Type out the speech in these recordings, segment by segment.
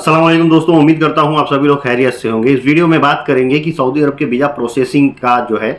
अस्सलाम वालेकुम दोस्तों, उम्मीद करता हूं आप सभी लोग खैरियत से होंगे। इस वीडियो में बात करेंगे कि सऊदी अरब के वीज़ा प्रोसेसिंग का जो है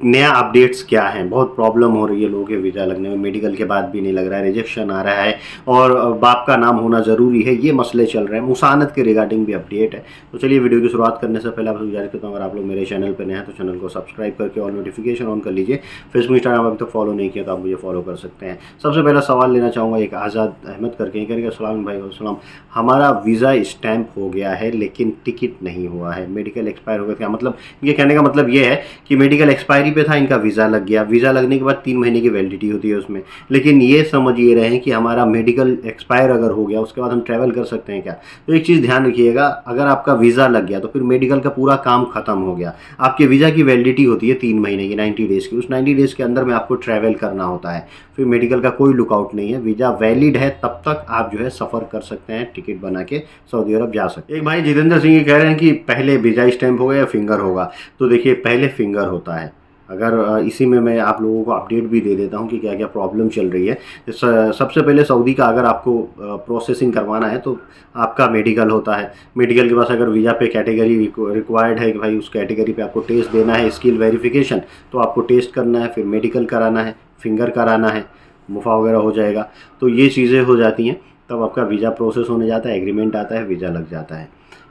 नया अपडेट्स क्या हैं। बहुत प्रॉब्लम हो रही है लोगों के वीज़ा लगने में, मेडिकल के बाद भी नहीं लग रहा है, रिजेक्शन आ रहा है और बाप का नाम होना ज़रूरी है, ये मसले चल रहे हैं। मुसानत के रिगार्डिंग भी अपडेट है। तो चलिए वीडियो की शुरुआत करने से पहले आपसे गुजारिश करता हूँ, अगर आप लोग मेरे चैनल पर नए हैं तो चैनल को सब्सक्राइब करके और नोटिफिकेशन ऑन कर लीजिए। फेसबुक इंस्टाग्राम अभी तक फॉलो नहीं किया तो आप मुझे फॉलो कर सकते हैं। सबसे पहला सवाल लेना चाहूँगा एक आज़ाद अहमद करके, करेंगे सलाम भाई सलाम, हमारा वीज़ा स्टैम्प हो गया है लेकिन टिकट नहीं हुआ है, मेडिकल एक्सपायर हो गया। क्या मतलब, ये कहने का मतलब ये है कि मेडिकल एक्सपायरी पे था, इनका वीज़ा लग गया, वीज़ा लगने के बाद 3 महीने की वैलिडिटी होती है उसमें, लेकिन ये समझ ये रहे हैं कि हमारा मेडिकल एक्सपायर अगर हो गया उसके बाद हम ट्रैवल कर सकते हैं क्या। तो एक चीज़ ध्यान रखिएगा, अगर आपका वीज़ा लग गया तो फिर मेडिकल का पूरा काम खत्म हो गया। आपके वीज़ा की वैलिडिटी होती है 3 महीने की, 90 डेज़ की। उस 90 डेज़ के अंदर में आपको ट्रैवल करना होता है, फिर मेडिकल का कोई लुकआउट नहीं है। वीज़ा वैलिड है तब तक आप जो है सफ़र कर सकते हैं, टिकट बना के सऊदी अरब जा सकते हैं। एक भाई जितेंद्र सिंह ये कह रहे हैं कि पहले वीज़ा स्टैम्प होगा या फिंगर होगा। तो देखिए, पहले फिंगर होता है। अगर इसी में मैं आप लोगों को अपडेट भी दे देता हूं कि क्या क्या प्रॉब्लम चल रही है। सबसे पहले सऊदी का अगर आपको प्रोसेसिंग करवाना है तो आपका मेडिकल होता है। मेडिकल के पास अगर वीज़ा पे कैटेगरी रिक्वायर्ड है कि भाई उस कैटेगरी पे आपको टेस्ट देना है, स्किल वेरिफिकेशन, तो आपको टेस्ट करना है, फिर मेडिकल कराना है, फिंगर कराना है, मुफा वगैरह हो जाएगा। तो ये चीज़ें हो जाती हैं, तब आपका वीज़ा प्रोसेस होने जाता है, एग्रीमेंट आता है, वीज़ा लग जाता है।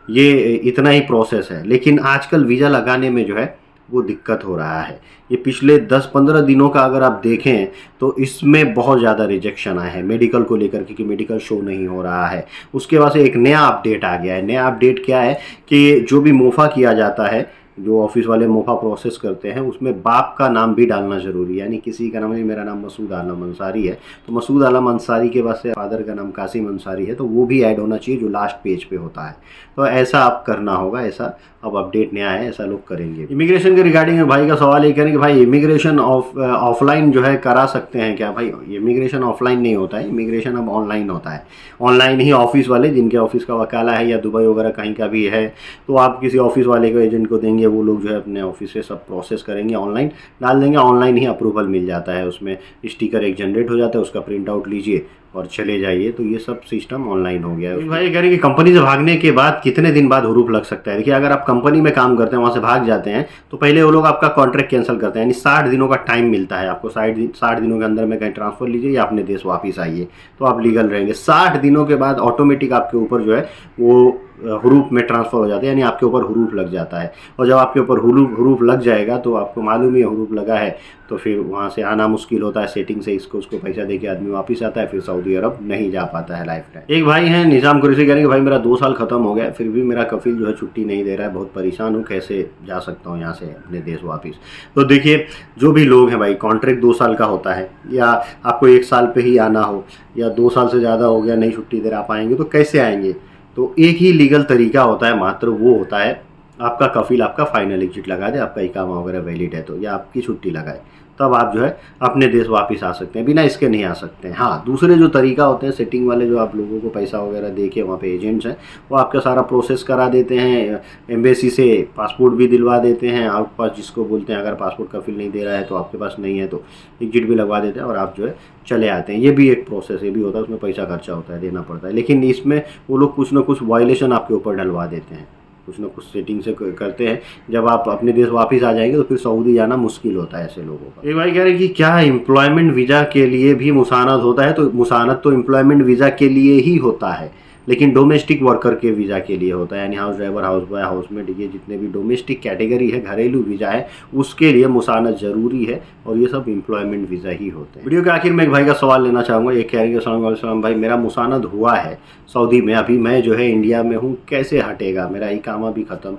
ये इतना ही प्रोसेस है। लेकिन आजकल वीज़ा लगाने में जो है वो दिक्कत हो रहा है। ये पिछले 10-15 दिनों का अगर आप देखें तो इसमें बहुत ज़्यादा रिजेक्शन आया है मेडिकल को लेकर के, कि मेडिकल शो नहीं हो रहा है। उसके बाद से एक नया अपडेट आ गया है। नया अपडेट क्या है कि जो भी मोफा किया जाता है, जो ऑफिस वाले मोफा प्रोसेस करते हैं, उसमें बाप का नाम भी डालना ज़रूरी है। यानी किसी का नाम है, मेरा नाम मसूद आलम अंसारी है, तो मसूद आलम अंसारी के बाद से फादर का नाम कासिम अंसारी है, तो वो भी ऐड होना चाहिए जो लास्ट पेज पे होता है। तो ऐसा आप करना होगा, ऐसा अब अपडेट नया है, ऐसा लोग करेंगे। इमिग्रेशन के रिगार्डिंग भाई का सवाल ये करें कि भाई इमिग्रेशन ऑफलाइन जो है करा सकते हैं क्या। भाई इमिग्रेशन ऑफलाइन नहीं होता है, इमिग्रेशन अब ऑनलाइन होता है। ऑनलाइन ही ऑफिस वाले, जिनके ऑफिस का वकाला है या दुबई वगैरह कहीं का भी है, तो आप किसी ऑफिस वाले को, एजेंट को देंगे, वो लोग जो है अपने ऑफिस से सब प्रोसेस करेंगे, ऑनलाइन डाल देंगे, ऑनलाइन ही अप्रूवल मिल जाता है। उसमें स्टिकर एक जनरेट हो जाता है, उसका प्रिंट आउट लीजिए और चले जाइए। तो ये सब सिस्टम ऑनलाइन हो गया है। भाई कह रहे हैं कि कंपनी से भागने के बाद कितने दिन बाद हुरूफ लग सकता है। देखिए, अगर आप कंपनी में काम करते हैं, वहाँ से भाग जाते हैं, तो पहले वो लोग आपका कॉन्ट्रैक्ट कैंसिल करते हैं। यानी 60 दिनों का टाइम मिलता है आपको। 60 दिनों के अंदर में कहीं ट्रांसफ़र लीजिए या अपने देश वापस आइए, तो आप लीगल रहेंगे। 60 दिनों के बाद ऑटोमेटिक आपके ऊपर जो है वो हरूफ में ट्रांसफ़र हो जाता है, यानी आपके ऊपर हरूफ लग जाता है। और जब आपके ऊपर हरूफ लग जाएगा तो आपको मालूम ही हरूफ लगा है, तो फिर वहाँ से आना मुश्किल होता है। सेटिंग से इसको उसको पैसा देके आदमी वापस आता है, फिर सऊदी अरब नहीं जा पाता है लाइफ टाइम। एक भाई हैं निज़ाम कुरैशी, कह रहे हैं कि भाई मेरा 2 साल ख़त्म हो गया, फिर भी मेरा कफील जो है छुट्टी नहीं दे रहा है, बहुत परेशान हूँ, कैसे जा सकता हूँ यहाँ से अपने देश वापस। तो देखिए, जो भी लोग हैं भाई, कॉन्ट्रैक्ट 2 साल का होता है, या आपको 1 साल पर ही आना हो, या 2 साल से ज़्यादा हो गया, नहीं छुट्टी दे रहा, आप आएंगे तो कैसे आएंगे। तो एक ही लीगल तरीका होता है मात्र, वो होता है आपका कफील आपका फाइनल एग्जिट लगा दे, आपका इकामा वगैरह वैलिड है तो, या आपकी छुट्टी लगाए, तब आप जो है अपने देश वापस आ सकते हैं। बिना इसके नहीं आ सकते हैं। हाँ, दूसरे जो तरीका होते हैं सेटिंग वाले, जो आप लोगों को पैसा वगैरह दे के वहाँ पे एजेंट्स हैं, वो आपका सारा प्रोसेस करा देते हैं, एम्बेसी से पासपोर्ट भी दिलवा देते हैं, आउट पास जिसको बोलते हैं। अगर पासपोर्ट कफील नहीं दे रहा है तो आपके पास नहीं है तो एग्जिट भी लगवा देते हैं और आप जो है चले आते हैं। ये भी एक प्रोसेस, ये भी होता है, उसमें पैसा खर्चा होता है, देना पड़ता है। लेकिन इसमें वो लोग कुछ ना कुछ वायलेशन आपके ऊपर डलवा देते हैं, कुछ ना कुछ सेटिंग से करते हैं। जब आप अपने देश वापस आ जाएंगे तो फिर सऊदी जाना मुश्किल होता है ऐसे लोगों का। एक भाई कह रहे हैं कि क्या एम्प्लॉयमेंट वीज़ा के लिए भी मुसानत होता है। तो मुसानत तो एम्प्लॉयमेंट वीज़ा के लिए ही होता है, लेकिन डोमेस्टिक वर्कर के वीज़ा के लिए होता है। यानी house driver, house boy, housemate, ये जितने भी डोमेस्टिक कैटेगरी है, घरेलू वीज़ा है, उसके लिए मुसानत ज़रूरी है, और ये सब एम्प्लॉयमेंट वीज़ा ही होते हैं। वीडियो के आखिर में एक भाई का सवाल लेना चाहूँगा। ये कह रहे हैं सलाम भाई, मेरा मुसानत हुआ है सऊदी में, अभी मैं जो है इंडिया में हूँ, कैसे हटेगा, मेरा इकामा भी ख़त्म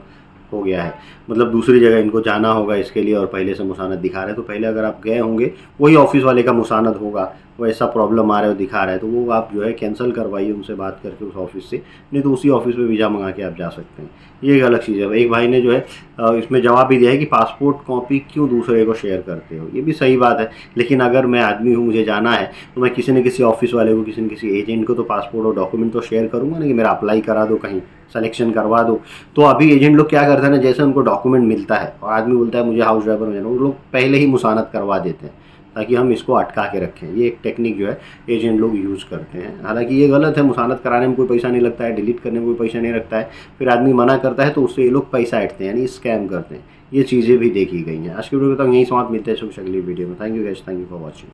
हो गया है, मतलब दूसरी जगह इनको जाना होगा इसके लिए, और पहले से मुसानत दिखा रहे हैं। तो पहले अगर आप गए होंगे, वही ऑफिस वाले का मुसानत होगा, वो ऐसा प्रॉब्लम आ रहा है, दिखा रहा है, तो वो आप जो है कैंसिल करवाइए उनसे बात करके उस ऑफिस से, नहीं तो उसी ऑफिस में वीज़ा मंगा के आप जा सकते हैं। ये एक अलग चीज़ है। एक भाई ने जो है इसमें जवाब भी दिया है कि पासपोर्ट कॉपी क्यों दूसरे को शेयर करते हो। ये भी सही बात है, लेकिन अगर मैं आदमी हूँ, मुझे जाना है, तो मैं किसी न किसी ऑफिस वाले को, किसी न किसी एजेंट को तो पासपोर्ट और डॉक्यूमेंट तो शेयर करूँगा ना, कि मेरा अप्लाई करा दो, कहीं सिलेक्शन करवा दो। तो अभी एजेंट लोग क्या करते हैं ना, जैसे उनको डॉक्यूमेंट मिलता है और आदमी बोलता है मुझे हाउस ड्राइवर हो जाना, वो लोग पहले ही मुसानत करवा देते हैं। ताकि हम इसको अटका के रखें। ये एक टेक्निक जो है एजेंट लोग यूज़ करते हैं। हालांकि ये गलत है, मुसानत कराने में कोई पैसा नहीं लगता है, डिलीट करने में कोई पैसा नहीं लगता है, फिर आदमी मना करता है तो उससे ये लोग पैसा ऐंठते हैं, यानी स्कैम करते हैं। ये चीज़ें भी देखी गई हैं। आज की वीडियो में तो यही समाप्त, मिलते हैं अगली वीडियो में। Thank you guys, thank you for watching.